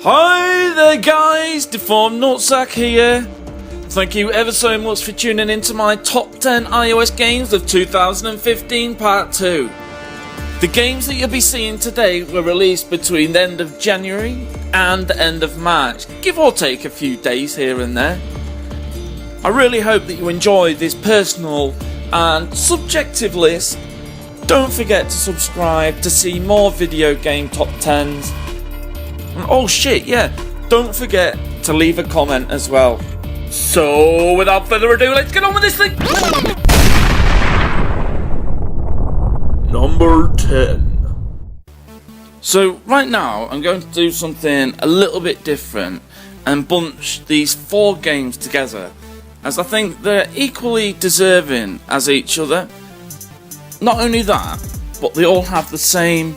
Hi there guys, Deformed Nutsack here. Thank you ever so much for tuning into my top 10 iOS games of 2015 part 2. The games that you'll be seeing today were released between the end of January and the end of March, give or take a few days here and there. I really hope that you enjoy this personal and subjective list. Don't forget to subscribe to see more video game top 10s. Oh shit, yeah, don't forget to leave a comment as well. So, without further ado, let's get on with this thing! Number 10. So, right now, I'm going to do something a little bit different and bunch these 4 games together, as I think they're equally deserving as each other. Not only that, but they all have the same,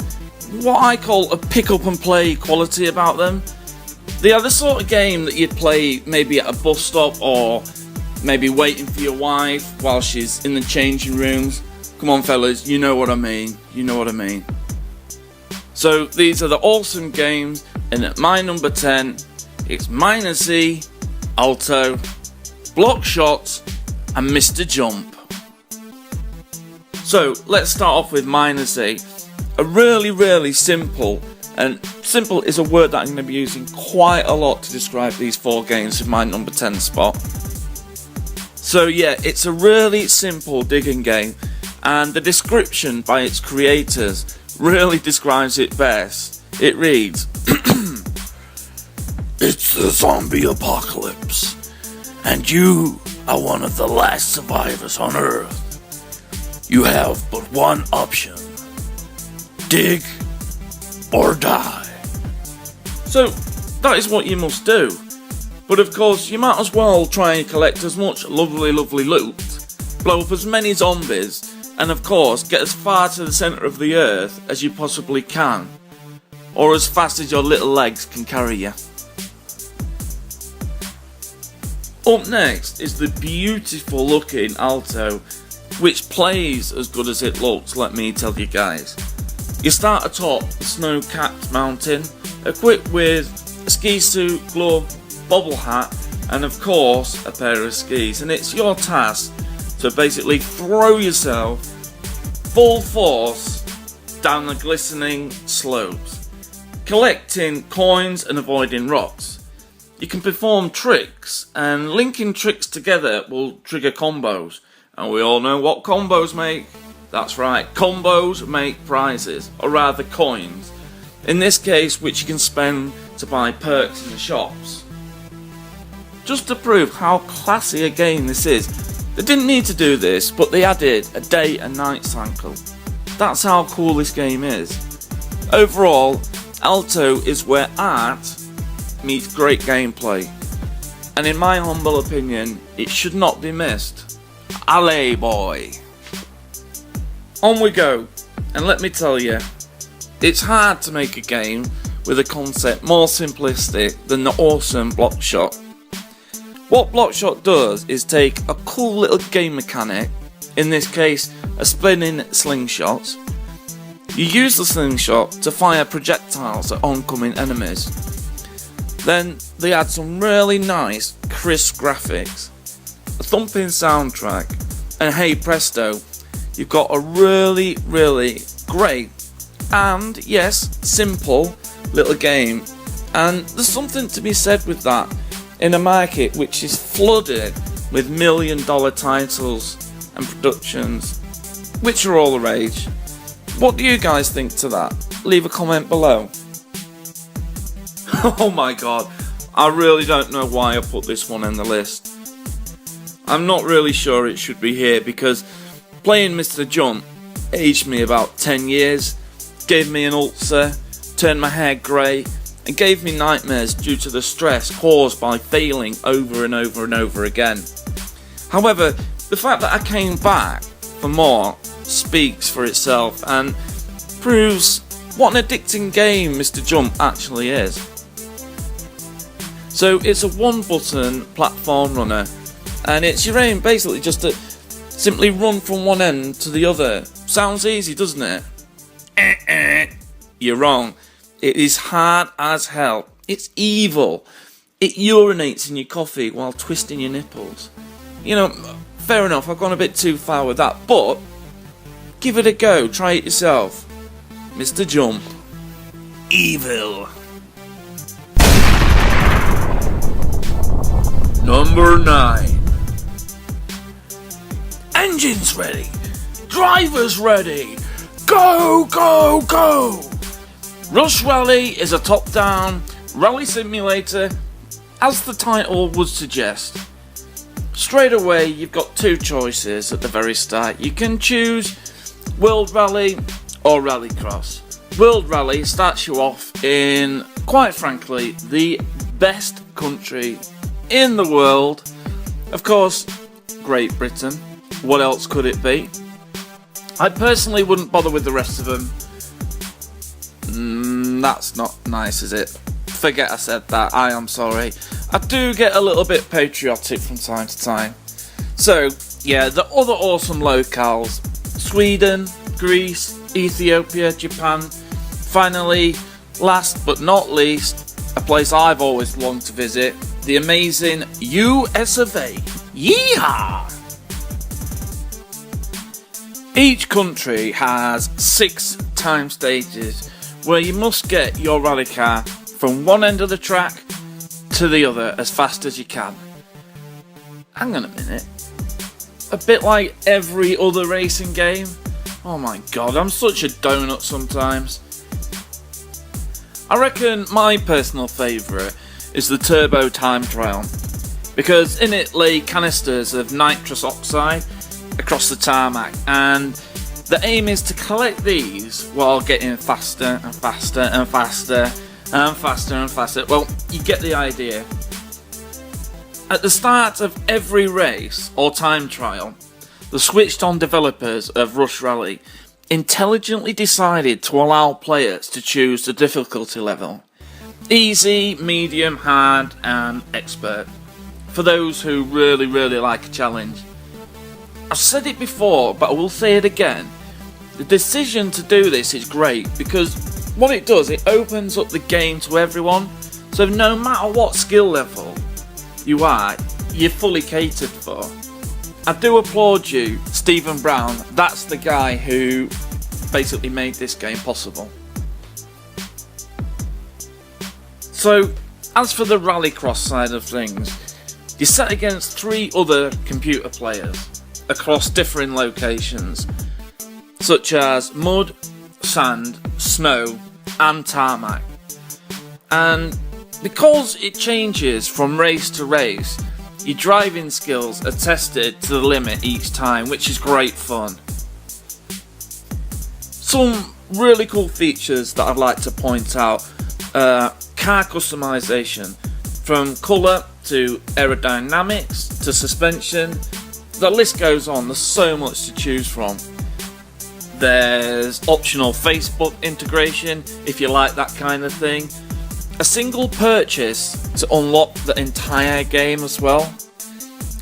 what I call a pick up and play quality about them. They are the sort of game that you'd play maybe at a bus stop or maybe waiting for your wife while she's in the changing rooms. Come on fellas, you know what I mean, So these are the awesome games, and at my number 10, it's Mace, Alto, Blokshot and Mr. Jump. So let's start off with Mace. A really simple, and simple is a word that I'm going to be using quite a lot to describe these 4 games in my number 10 spot. So yeah, it's a really simple digging game, and the description by its creators really describes it best. It reads, "It's the zombie apocalypse, and you are one of the last survivors on Earth. You have but one option. Dig or die." So that is what you must do. But of course you might as well try and collect as much lovely loot, blow up as many zombies, and of course get as far to the centre of the earth as you possibly can, or as fast as your little legs can carry you. Up next is the beautiful looking Alto, which plays as good as it looks, let me tell you guys. You start atop the snow-capped mountain, equipped with a ski suit, glove, bobble hat, and of course a pair of skis, and it's your task to basically throw yourself full force down the glistening slopes, collecting coins and avoiding rocks. You can perform tricks, and linking tricks together will trigger combos, and we all know what combos make. That's right, combos make prizes, or rather coins, in this case which you can spend to buy perks in the shops. Just to prove how classy a game this is, they didn't need to do this, but they added a day and night cycle. That's how cool this game is. Overall, Alto is where art meets great gameplay, and in my humble opinion, it should not be missed. Allez boy! On we go, and let me tell you, it's hard to make a game with a concept more simplistic than the awesome Blokshot. What Blokshot does is take a cool little game mechanic, in this case a spinning slingshot. You use the slingshot to fire projectiles at oncoming enemies. Then they add some really nice crisp graphics, a thumping soundtrack, and hey presto, you've got a really great and yes, simple little game. And there's something to be said with that in a market which is flooded with $1 million titles and productions, which are all the rage. What do you guys think to that? Leave a comment below. Oh my god, I really don't know why I put this one in the list. I'm not really sure it should be here, because playing Mr. Jump aged me about 10 years, gave me an ulcer, turned my hair grey, and gave me nightmares due to the stress caused by failing over and over again. However, the fact that I came back for more speaks for itself and proves what an addicting game Mr. Jump actually is. So it's a one-button platform runner, and it's your aim basically just to simply run from one end to the other. Sounds easy, doesn't it? You're wrong. It is hard as hell, It's evil. It urinates in your coffee while twisting your nipples. You know, fair enough, I've gone a bit too far with that, but give it a go, try it yourself. Mr. Jump. Evil. Number 9. Engines ready. Drivers ready. Go, go, go. Rush Rally is a top-down rally simulator, as the title would suggest. Straight away, you've got two choices at the very start. You can choose World Rally or Rallycross. World Rally starts you off in, quite frankly, the best country in the world. Of course, Great Britain. What else could it be? I personally wouldn't bother with the rest of them. That's not nice, is it? Forget I said that, I am sorry. I do get a little bit patriotic from time to time. So, yeah, the other awesome locales: Sweden, Greece, Ethiopia, Japan. Finally, last but not least, a place I've always longed to visit, the amazing US of A. Yeehaw! Each country has 6 time stages where you must get your rally car from one end of the track to the other as fast as you can. Hang on a minute. A bit like every other racing game? Oh my god, I'm such a donut sometimes. I reckon my personal favourite is the Turbo Time Trial, because in it lay canisters of nitrous oxide across the tarmac, and the aim is to collect these while getting faster and faster and faster and faster and faster. Well, you get the idea. At the start of every race or time trial, the switched on developers of Rush Rally intelligently decided to allow players to choose the difficulty level: easy, medium, hard and expert, for those who really like a challenge. I've said it before, but I will say it again. The decision to do this is great, because what it does, it opens up the game to everyone, so no matter what skill level you are, you're fully catered for. I do applaud you, Stephen Brown. That's the guy who basically made this game possible. So, as for the Rallycross side of things, you're set against 3 other computer players across different locations, such as mud, sand, snow and tarmac. And because it changes from race to race, your driving skills are tested to the limit each time, which is great fun. Some really cool features that I'd like to point out: car customization, from colour to aerodynamics to suspension. The list goes on, there's so much to choose from. There's optional Facebook integration if you like that kind of thing. A single purchase to unlock the entire game as well.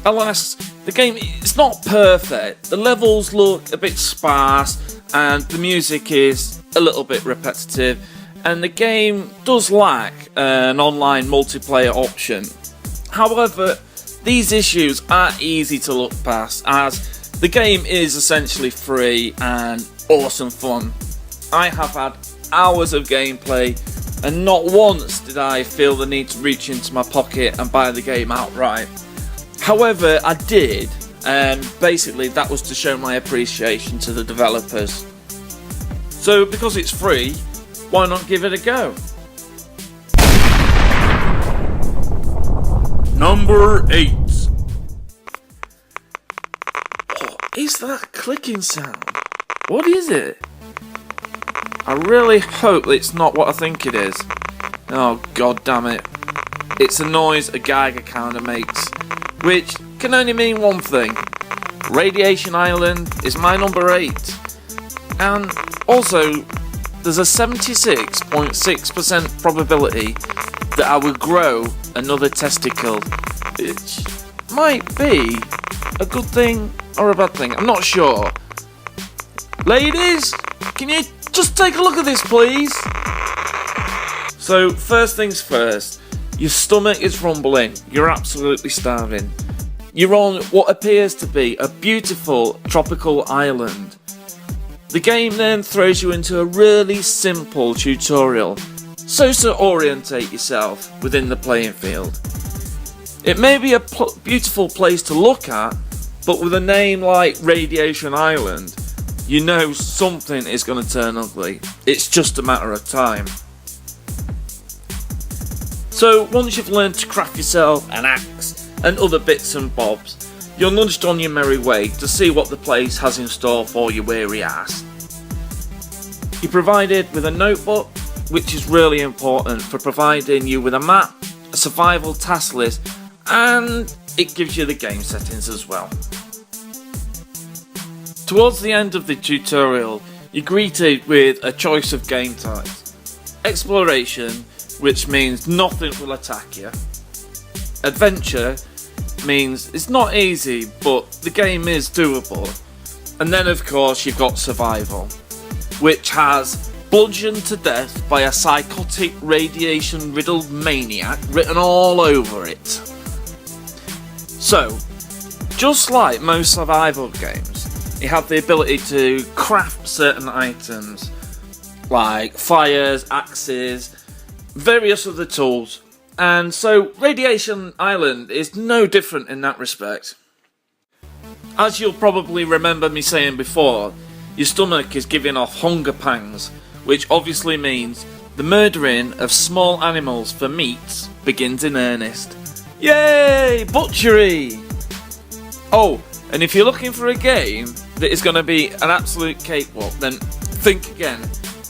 Alas, the game is not perfect. The levels look a bit sparse and the music is a little bit repetitive, and the game does lack an online multiplayer option. However, these issues are easy to look past, as the game is essentially free and awesome fun. I have had hours of gameplay and not once did I feel the need to reach into my pocket and buy the game outright. However, I did, and basically that was to show my appreciation to the developers. So because it's free, why not give it a go? Number 8. What is that clicking sound? What is it? I really hope it's not what I think it is. Oh god damn it. It's a noise a Geiger counter makes, which can only mean one thing. Radiation Island is my number 8. And also, there's a 76.6% probability that I will grow another testicle, which might be a good thing or a bad thing. I'm not sure. Ladies, can you just take a look at this, please? So first things first, your stomach is rumbling, you're absolutely starving. You're on what appears to be a beautiful tropical island. The game then throws you into a really simple tutorial, so to orientate yourself within the playing field. It may be a beautiful place to look at, but with a name like Radiation Island, you know something is going to turn ugly. It's just a matter of time. So once you've learned to craft yourself an axe and other bits and bobs, you're nudged on your merry way to see what the place has in store for your weary ass. You're provided with a notebook, which is really important for providing you with a map, a survival task list, and it gives you the game settings as well. Towards the end of the tutorial, you're greeted with a choice of game types. Exploration, which means nothing will attack you. Adventure means it's not easy, but the game is doable. And then of course you've got survival, which has bludgeoned to death by a psychotic radiation riddled maniac written all over it. So, just like most survival games, you have the ability to craft certain items like fires, axes, various other tools, and so Radiation Island is no different in that respect. As you'll probably remember me saying before, your stomach is giving off hunger pangs, which obviously means the murdering of small animals for meats begins in earnest. Yay! Butchery! Oh, and if you're looking for a game that is going to be an absolute cakewalk, then think again,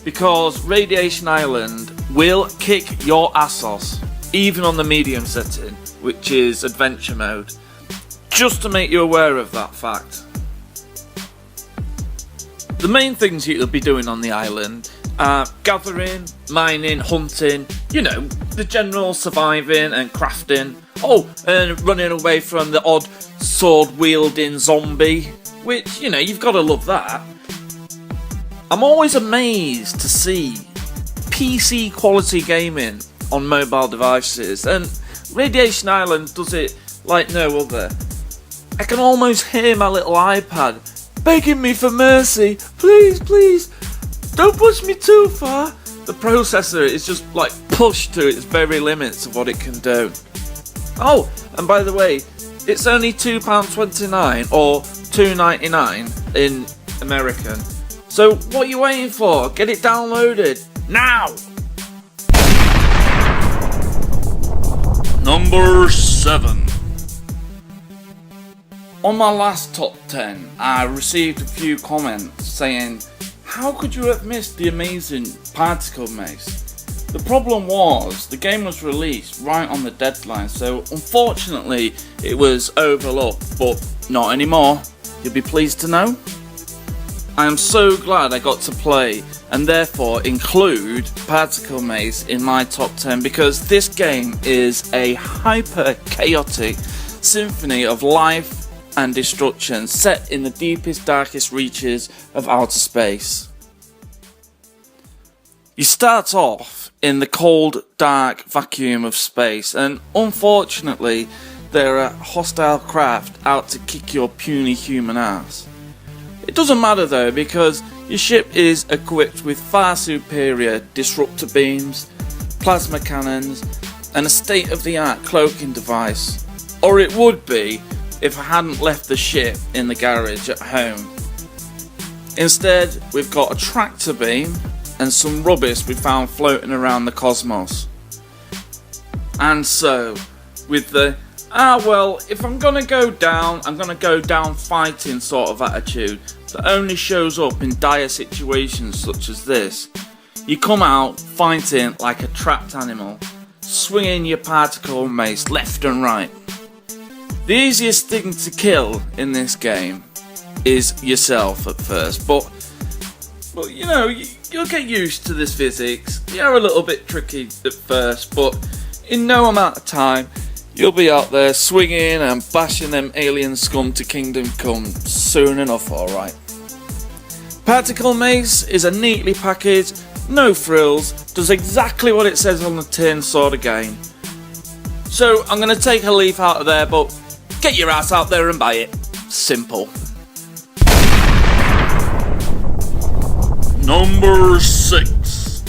because Radiation Island will kick your ass off, even on the medium setting, which is adventure mode, just to make you aware of that fact. The main things you'll be doing on the island are gathering, mining, hunting, you know, the general surviving and crafting. Oh, and running away from the odd sword-wielding zombie, which, you know, you've got to love that. I'm always amazed to see PC quality gaming on mobile devices, and Radiation Island does it like no other. I can almost hear my little iPad begging me for mercy. Please, please, don't push me too far. The processor is just like pushed to its very limits of what it can do. Oh, and by the way, it's only £2.29 or $2.99 in American. So what are you waiting for? Get it downloaded now! Number 7. On my last top 10, I received a few comments saying, how could you have missed the amazing Particle Mace? The problem was, the game was released right on the deadline, so unfortunately it was overlooked, but not anymore. You'll be pleased to know. I am so glad I got to play and therefore include Particle Mace in my top 10, because this game is a hyper chaotic symphony of life and destruction set in the deepest, darkest reaches of outer space. You start off in the cold, dark vacuum of space, and unfortunately there are hostile craft out to kick your puny human ass. It doesn't matter though, because your ship is equipped with far superior disruptor beams, plasma cannons, and a state-of-the-art cloaking device. Or it would be if I hadn't left the ship in the garage at home. Instead, we've got a tractor beam and some rubbish we found floating around the cosmos. And so, with the well, if I'm gonna go down, I'm gonna go down fighting sort of attitude that only shows up in dire situations such as this, you come out fighting like a trapped animal, swinging your particle mace left and right. The easiest thing to kill in this game is yourself at first, but you know, you'll get used to this physics. They're a little bit tricky at first, but in no amount of time you'll be out there swinging and bashing them alien scum to kingdom come soon enough, alright. Particle Mace is a neatly packaged no frills, does exactly what it says on the tin sort of game. So I'm going to take a leaf out of there, but get your ass out there and buy it. Simple. Number 6.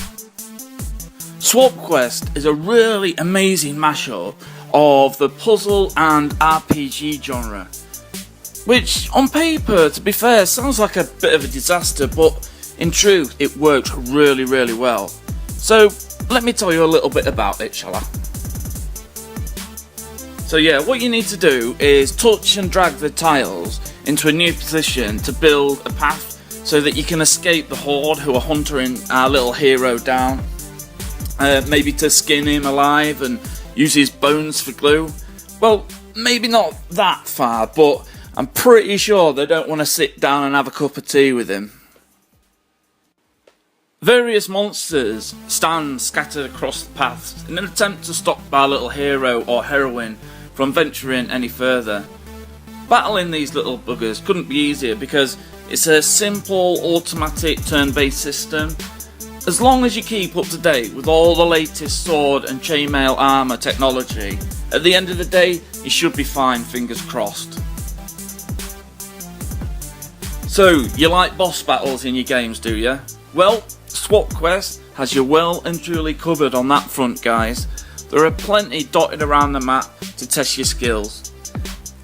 Swapquest is a really amazing mashup of the puzzle and RPG genre, which on paper, to be fair, sounds like a bit of a disaster, but in truth it works really well. So let me tell you a little bit about it, shall I? So yeah, what you need to do is touch and drag the tiles into a new position to build a path so that you can escape the horde who are hunting our little hero down. Maybe to skin him alive and use his bones for glue. Well, maybe not that far, but I'm pretty sure they don't want to sit down and have a cup of tea with him. Various monsters stand scattered across the paths in an attempt to stop our little hero or heroine from venturing any further. Battling these little buggers couldn't be easier because it's a simple automatic turn-based system. As long as you keep up to date with all the latest sword and chainmail armour technology, at the end of the day you should be fine, fingers crossed. So, you like boss battles in your games, do you? Well, Swapquest has you well and truly covered on that front, guys. There are plenty dotted around the map to test your skills.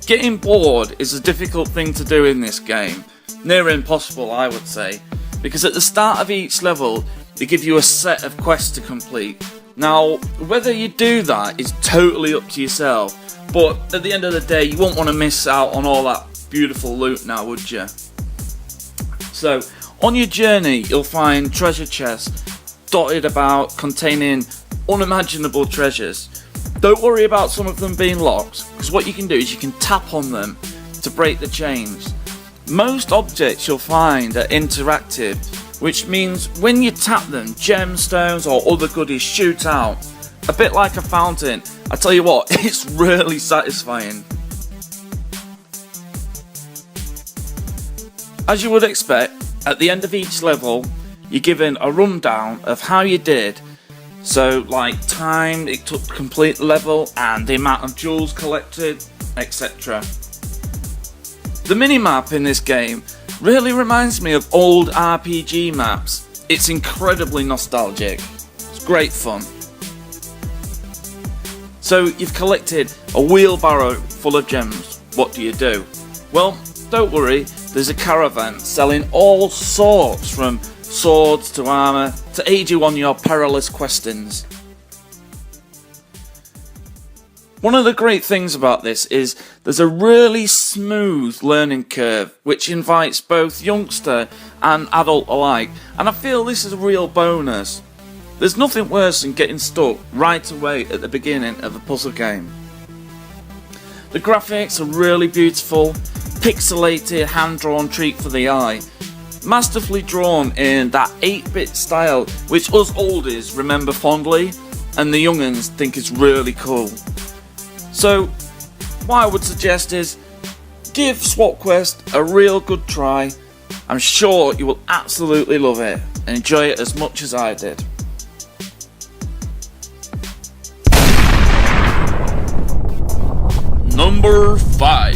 Getting bored is a difficult thing to do in this game, near impossible I would say, because at the start of each level they give you a set of quests to complete. Now, whether you do that is totally up to yourself, but at the end of the day you won't want to miss out on all that beautiful loot now, would you? So, on your journey you'll find treasure chests dotted about containing unimaginable treasures. Don't worry about some of them being locked, because what you can do is you can tap on them to break the chains. Most objects you'll find are interactive, which means when you tap them, gemstones or other goodies shoot out. A bit like a fountain. I tell you what, it's really satisfying. As you would expect, at the end of each level, you're given a rundown of how you did. So, like time it took to complete the level and the amount of jewels collected, etc. The minimap in this game really reminds me of old RPG maps. It's incredibly nostalgic. It's great fun. So you've collected a wheelbarrow full of gems. What do? Well, don't worry, there's a caravan selling all sorts from swords to armour to aid you on your perilous questings. One of the great things about this is there's a really smooth learning curve which invites both youngster and adult alike, and I feel this is a real bonus. There's nothing worse than getting stuck right away at the beginning of a puzzle game. The graphics are really beautiful, pixelated, hand-drawn treat for the eye, masterfully drawn in that 8-bit style which us oldies remember fondly and the young'uns think is really cool. So what I would suggest is give Swapquest a real good try. I'm sure you will absolutely love it and enjoy it as much as I did. Number 5.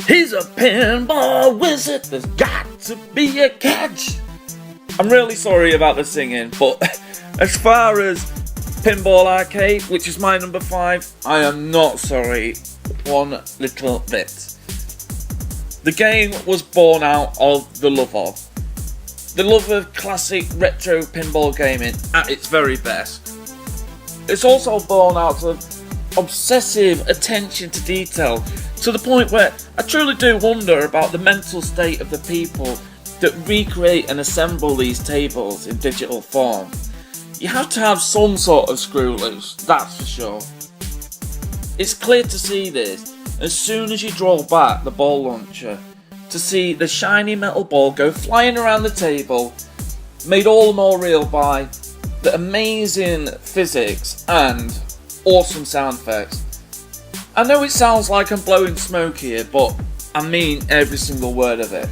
He's a pinball wizard, there's got to be a catch. I'm really sorry about the singing, but as far as Pinball Arcade, which is my number 5, I am not sorry one little bit. The game was born out of the love of classic retro pinball gaming at its very best. It's also born out of obsessive attention to detail, to the point where I truly do wonder about the mental state of the people that recreate and assemble these tables in digital form. You have to have some sort of screw loose, that's for sure. It's clear to see this as soon as you draw back the ball launcher to see the shiny metal ball go flying around the table, made all the more real by the amazing physics and awesome sound effects. I know it sounds like I'm blowing smoke here, but I mean every single word of it.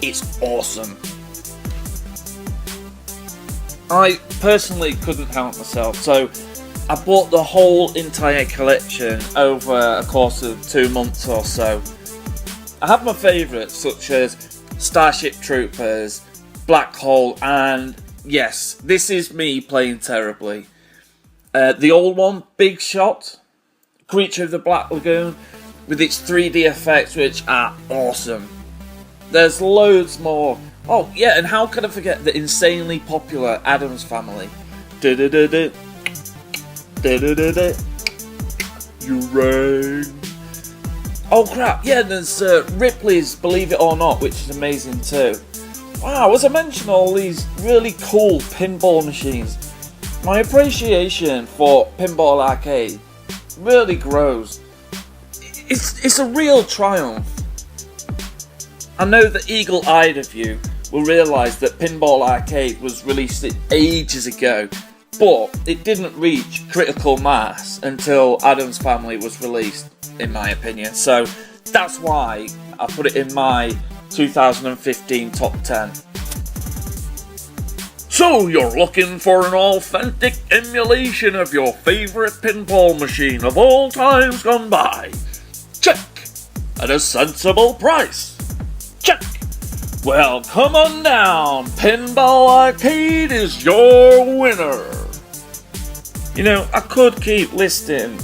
It's awesome. I personally couldn't help myself, so I bought the whole entire collection over a course of 2 months or so. I have my favourites such as Starship Troopers, Black Hole, and yes, this is me playing terribly. The old one, Big Shot, Creature of the Black Lagoon, with its 3D effects which are awesome. There's loads more. Oh yeah, and how can I forget the insanely popular Addams Family? You rain. Oh crap, yeah, there's Ripley's Believe It or Not, which is amazing too. Wow, as I mentioned all these really cool pinball machines, my appreciation for Pinball Arcade really grows. It's a real triumph. I know the eagle-eyed of you will realise that Pinball Arcade was released ages ago, but it didn't reach critical mass until Addams Family was released, in my opinion. So that's why I put it in my 2015 top 10. So you're looking for an authentic emulation of your favourite pinball machine of all times gone by? Check! At a sensible price? Check! Well, come on down, Pinball Arcade is your winner! You know, I could keep listing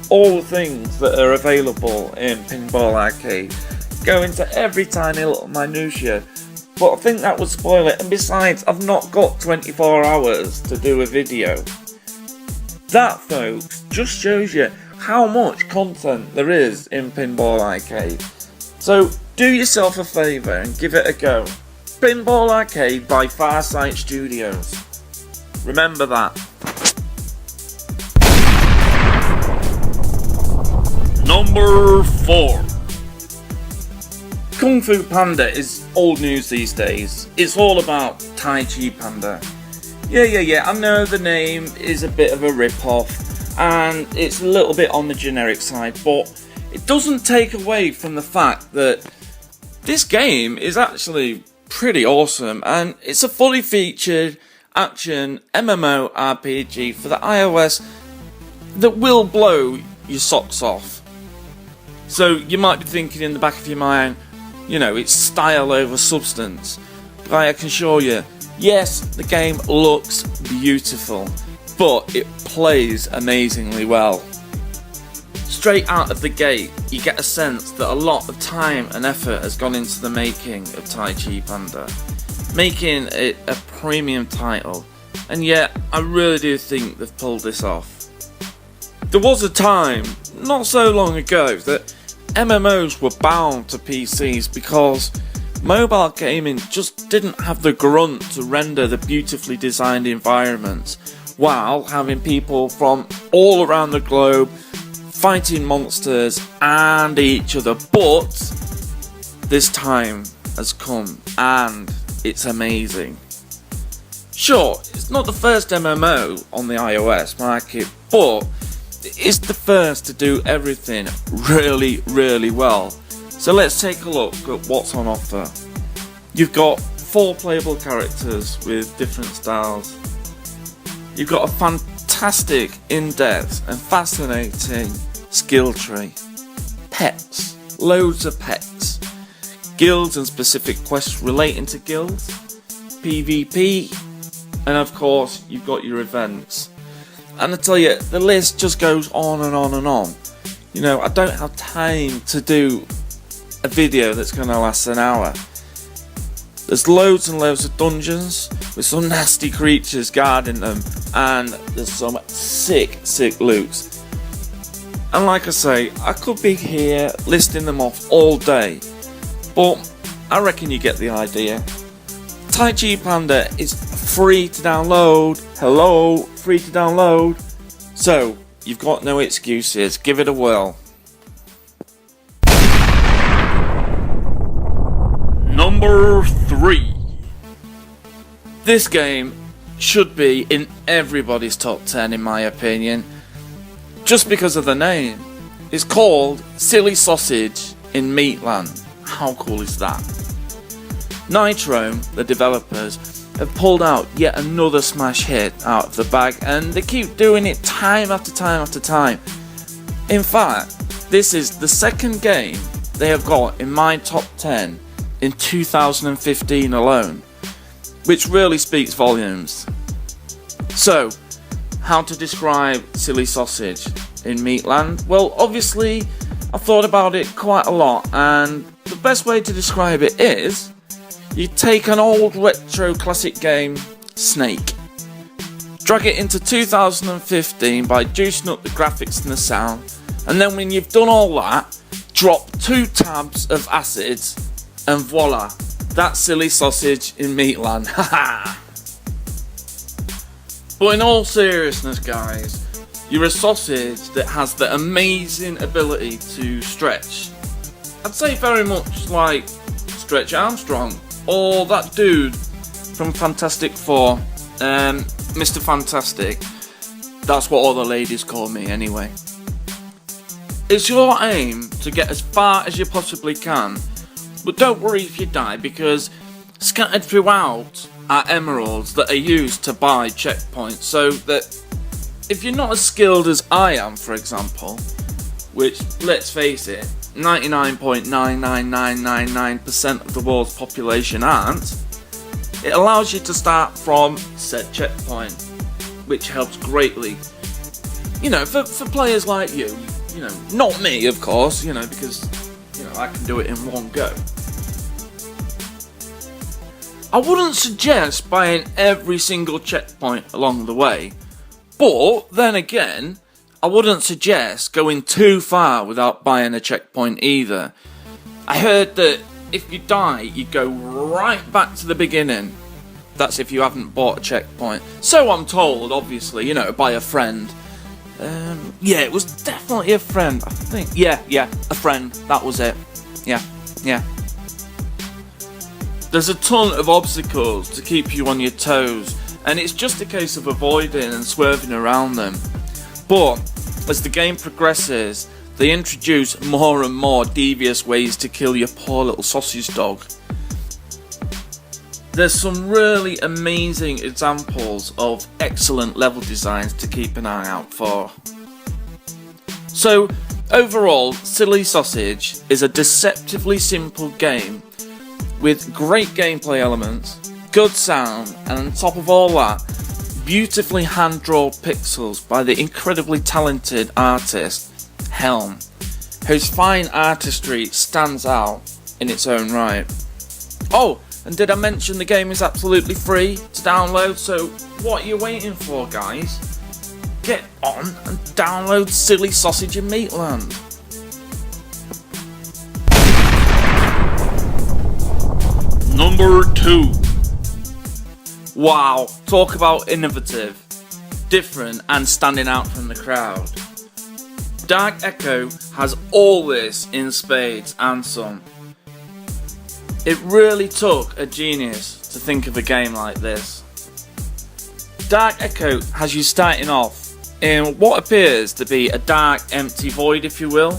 all the things that are available in Pinball Arcade, go into every tiny little minutiae, but I think that would spoil it, and besides, I've not got 24 hours to do a video. That, folks, just shows you how much content there is in Pinball Arcade. So, do yourself a favour and give it a go. Pinball Arcade by Farsight Studios. Remember that. Number 4. Kung Fu Panda is old news these days. It's all about Taichi Panda. Yeah, I know the name is a bit of a rip-off and it's a little bit on the generic side, but it doesn't take away from the fact that this game is actually pretty awesome, and it's a fully featured action MMO RPG for the iOS that will blow your socks off. So you might be thinking in the back of your mind, you know, it's style over substance. But I can assure you, yes, the game looks beautiful, but it plays amazingly well. Straight out of the gate, you get a sense that a lot of time and effort has gone into the making of Taichi Panda, making it a premium title, and yet I really do think they've pulled this off. There was a time, not so long ago, that MMOs were bound to PCs because mobile gaming just didn't have the grunt to render the beautifully designed environments, while having people from all around the globe fighting monsters and each other. But this time has come and it's amazing. Sure, it's not the first MMO on the iOS market, but it's the first to do everything really well. So let's take a look at what's on offer. You've got 4 playable characters with different styles. You've got a fantastic, in-depth and fascinating skill tree. Pets, loads of pets. Guilds and specific quests relating to guilds. PvP, and of course you've got your events. And I tell you, the list just goes on and on and on. You know, I don't have time to do a video that's going to last an hour. There's loads and loads of dungeons with some nasty creatures guarding them, and there's some sick loot. And like I say, I could be here listing them off all day, but I reckon you get the idea. Taichi Panda is free to download. Hello, free to download. So, you've got no excuses. Give it a whirl. Number 3. This game should be in everybody's top 10 in my opinion, just because of the name. It's called Silly Sausage in Meatland. How cool is that? Nitro, the developers, have pulled out yet another smash hit out of the bag, and they keep doing it time after time after time. In fact, this is the second game they have got in my top 10 in 2015 alone, which really speaks volumes. So, how to describe Silly Sausage in Meatland? Well, obviously, I've thought about it quite a lot, and the best way to describe it is, you take an old retro classic game, Snake, drag it into 2015 by juicing up the graphics and the sound, and then when you've done all that, drop 2 tabs of acids, and voila, that's Silly Sausage in Meatland. Haha! But in all seriousness, guys, you're a sausage that has the amazing ability to stretch. I'd say very much like Stretch Armstrong, or that dude from Fantastic Four, Mr. Fantastic. That's what all the ladies call me anyway. It's your aim to get as far as you possibly can, but don't worry if you die, because scattered throughout are emeralds that are used to buy checkpoints, so that if you're not as skilled as I am, for example, which, let's face it, 99.99999% of the world's population aren't, it allows you to start from said checkpoint, which helps greatly, you know, for players like you know, not me, of course, you know, because, you know, I can do it in one go. I wouldn't suggest buying every single checkpoint along the way, but then again, I wouldn't suggest going too far without buying a checkpoint either. I heard that if you die, you go right back to the beginning. That's if you haven't bought a checkpoint. So I'm told, obviously, you know, by a friend. Yeah, it was definitely a friend, I think. Yeah, a friend, that was it. Yeah. There's a ton of obstacles to keep you on your toes, and it's just a case of avoiding and swerving around them. But as the game progresses, they introduce more and more devious ways to kill your poor little sausage dog. There's some really amazing examples of excellent level designs to keep an eye out for. So overall, Silly Sausage is a deceptively simple game with great gameplay elements, good sound, and on top of all that, beautifully hand-drawn pixels by the incredibly talented artist Helm, whose fine artistry stands out in its own right. Oh, and did I mention the game is absolutely free to download, so what are you waiting for, guys? Get on and download Silly Sausage in Meatland. Number 2. Wow, talk about innovative, different and standing out from the crowd. Dark Echo has all this in spades and some. It really took a genius to think of a game like this. Dark Echo has you starting off in what appears to be a dark, empty void, if you will,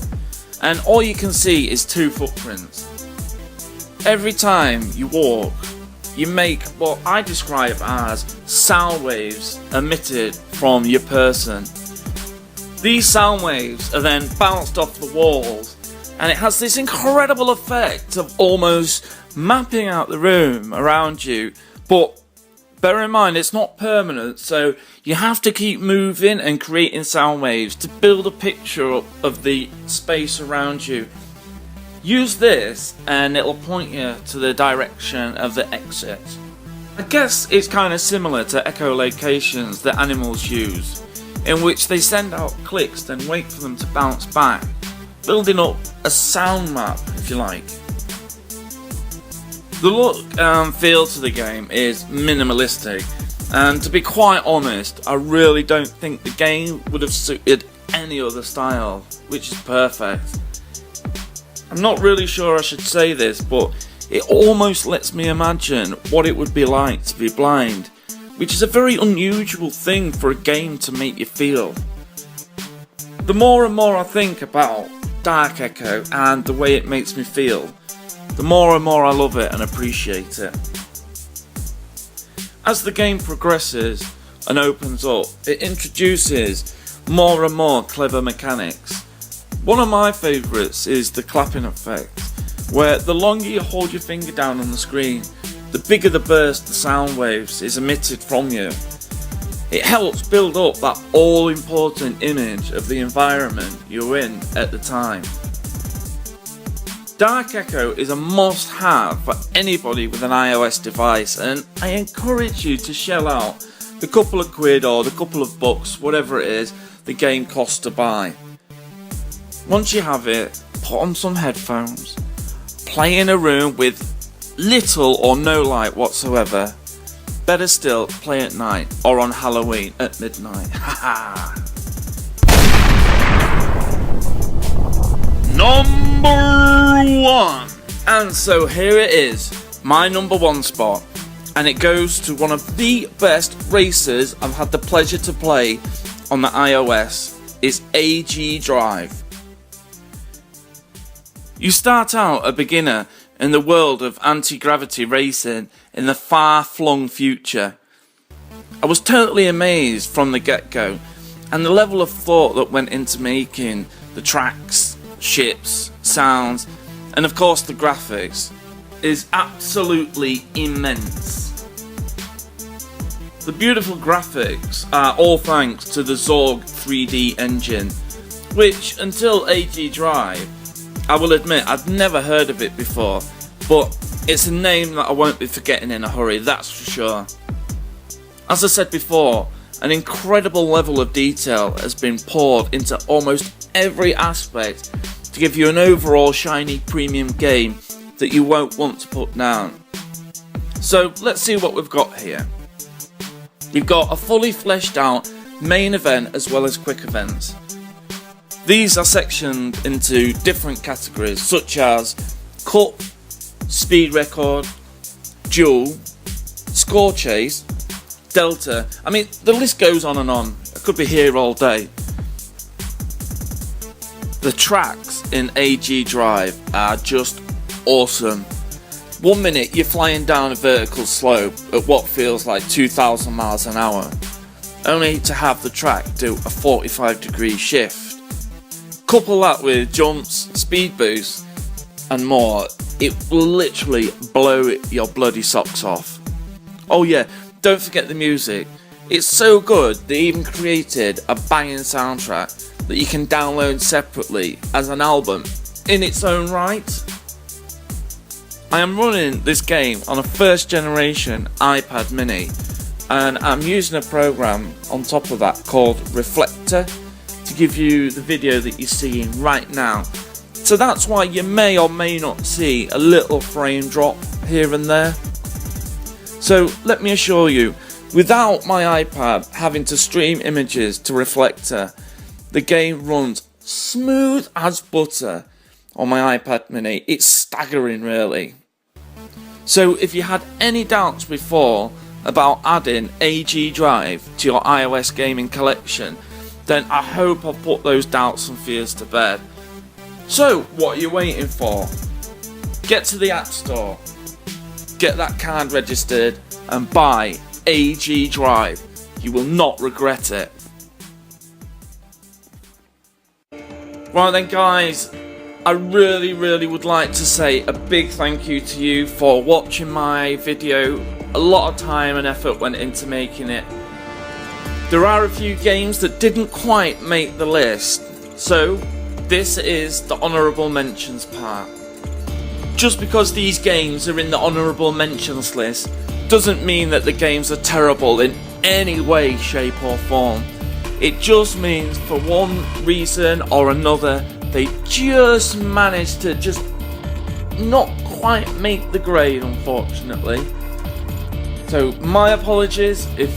and all you can see is 2 footprints. Every time you walk, you make what I describe as sound waves emitted from your person. These sound waves are then bounced off the walls, and it has this incredible effect of almost mapping out the room around you, but bear in mind it's not permanent, so you have to keep moving and creating sound waves to build a picture of the space around you. Use this and it'll point you to the direction of the exit. I guess it's kind of similar to echolocations that animals use, in which they send out clicks then wait for them to bounce back, building up a sound map, if you like. The look and feel to the game is minimalistic, and to be quite honest, I really don't think the game would have suited any other style, which is perfect. I'm not really sure I should say this, but it almost lets me imagine what it would be like to be blind, which is a very unusual thing for a game to make you feel. The more and more I think about Dark Echo and the way it makes me feel, the more and more I love it and appreciate it. As the game progresses and opens up, it introduces more and more clever mechanics. One of my favourites is the clapping effect, where the longer you hold your finger down on the screen, the bigger the burst of sound waves is emitted from you. It helps build up that all-important image of the environment you're in at the time. Dark Echo is a must-have for anybody with an iOS device, and I encourage you to shell out the couple of quid or the couple of bucks, whatever it is the game costs to buy. Once you have it, put on some headphones, play in a room with little or no light whatsoever. Better still, play at night or on Halloween at midnight. Haha. Number 1. And so here it is, my number 1 spot. And it goes to one of the best racers I've had the pleasure to play on the iOS. It's AG Drive. You start out a beginner in the world of anti-gravity racing in the far-flung future. I was totally amazed from the get-go, and the level of thought that went into making the tracks, ships, sounds, and of course the graphics is absolutely immense. The beautiful graphics are all thanks to the Zorg 3D engine, which until AG Drive, I will admit I'd never heard of it before, but it's a name that I won't be forgetting in a hurry, that's for sure. As I said before, an incredible level of detail has been poured into almost every aspect to give you an overall shiny premium game that you won't want to put down. So let's see what we've got here. We've got a fully fleshed out main event as well as quick events. These are sectioned into different categories such as Cup, Speed Record, Duel, Score Chase, Delta. I mean, the list goes on and on. I could be here all day. The tracks in AG Drive are just awesome. 1 minute you're flying down a vertical slope at what feels like 2,000 miles an hour, only to have the track do a 45-degree shift. Couple that with jumps, speed boosts and more, it will literally blow your bloody socks off. Oh yeah, don't forget the music. It's so good they even created a banging soundtrack that you can download separately as an album in its own right. I am running this game on a first generation iPad mini, and I'm using a program on top of that called Reflector to give you the video that you're seeing right now. So that's why you may or may not see a little frame drop here and there. So let me assure you, without my iPad having to stream images to Reflector, the game runs smooth as butter on my iPad mini. It's staggering really. So if you had any doubts before about adding AG Drive to your iOS gaming collection, then I hope I've put those doubts and fears to bed. So what are you waiting for? Get to the App Store, get that card registered and buy AG Drive. You will not regret it. Right then guys, I really would like to say a big thank you to you for watching my video. A lot of time and effort went into making it. There are a few games that didn't quite make the list, so this is the honourable mentions part. Just because these games are in the honourable mentions list doesn't mean that the games are terrible in any way, shape or form. It just means for one reason or another they just managed to just not quite make the grade, unfortunately. So my apologies if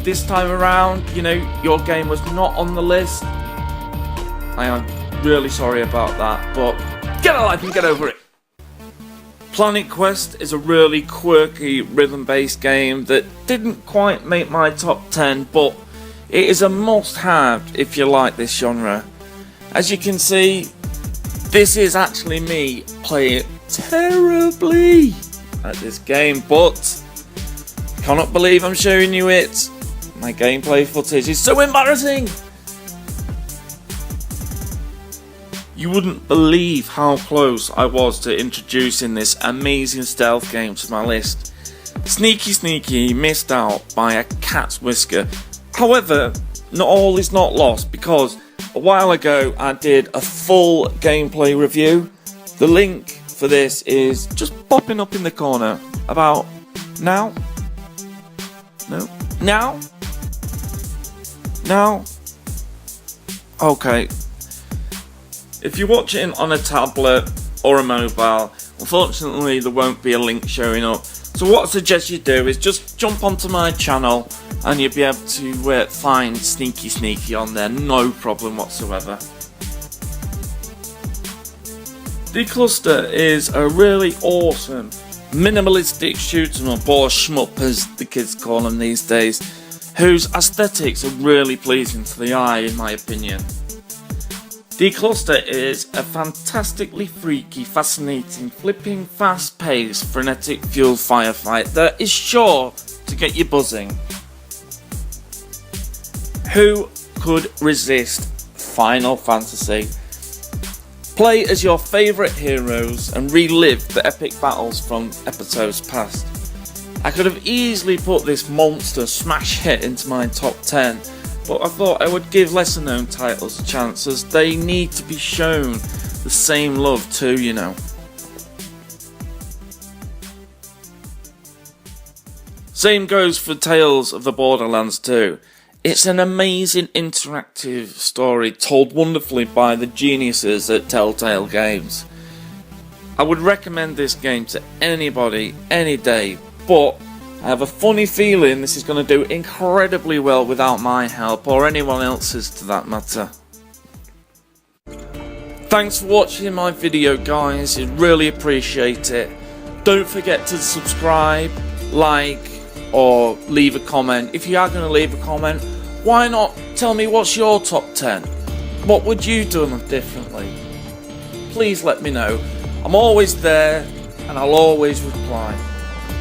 this time around, you know, your game was not on the list. I am really sorry about that, but get a life and get over it. Planet Quest is a really quirky rhythm-based game that didn't quite make my top 10, but it is a must-have if you like this genre. As you can see, this is actually me playing terribly at this game, but cannot believe I'm showing you it. My gameplay footage is so embarrassing. You wouldn't believe how close I was to introducing this amazing stealth game to my list. Sneaky missed out by a cat's whisker. However, not all is not lost, because a while ago I did a full gameplay review. The link for this is just popping up in the corner about now. No? Now? Now? Okay. If you're watching on a tablet or a mobile, unfortunately there won't be a link showing up. So what I suggest you do is just jump onto my channel and you'll be able to find Sneaky on there, no problem whatsoever. Decluster is a really awesome minimalistic shoot 'em up, or shmup as the kids call them these days, whose aesthetics are really pleasing to the eye in my opinion. Decluster is a fantastically freaky, fascinating, flipping, fast-paced, frenetic fuel firefight that is sure to get you buzzing. Who could resist Final Fantasy? Play as your favourite heroes and relive the epic battles from episodes past. I could have easily put this monster smash hit into my top 10, but I thought I would give lesser known titles a chance, as they need to be shown the same love too, you know. Same goes for Tales of the Borderlands 2. It's an amazing interactive story told wonderfully by the geniuses at Telltale Games. I would recommend this game to anybody, any day, but I have a funny feeling this is going to do incredibly well without my help, or anyone else's to that matter. Thanks for watching my video guys, I really appreciate it. Don't forget to subscribe, like, or leave a comment. If you are going to leave a comment, why not tell me what's your top 10? What would you do differently? Please let me know. I'm always there and I'll always reply.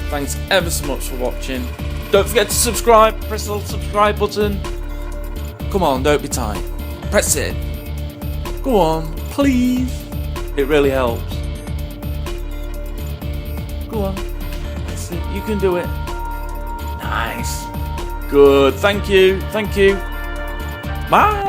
Thanks ever so much for watching. Don't forget to subscribe, press the little subscribe button. Come on, don't be tight. Press it. Go on, please. It really helps. Go on. That's it. You can do it. Nice. Good. Thank you. Bye.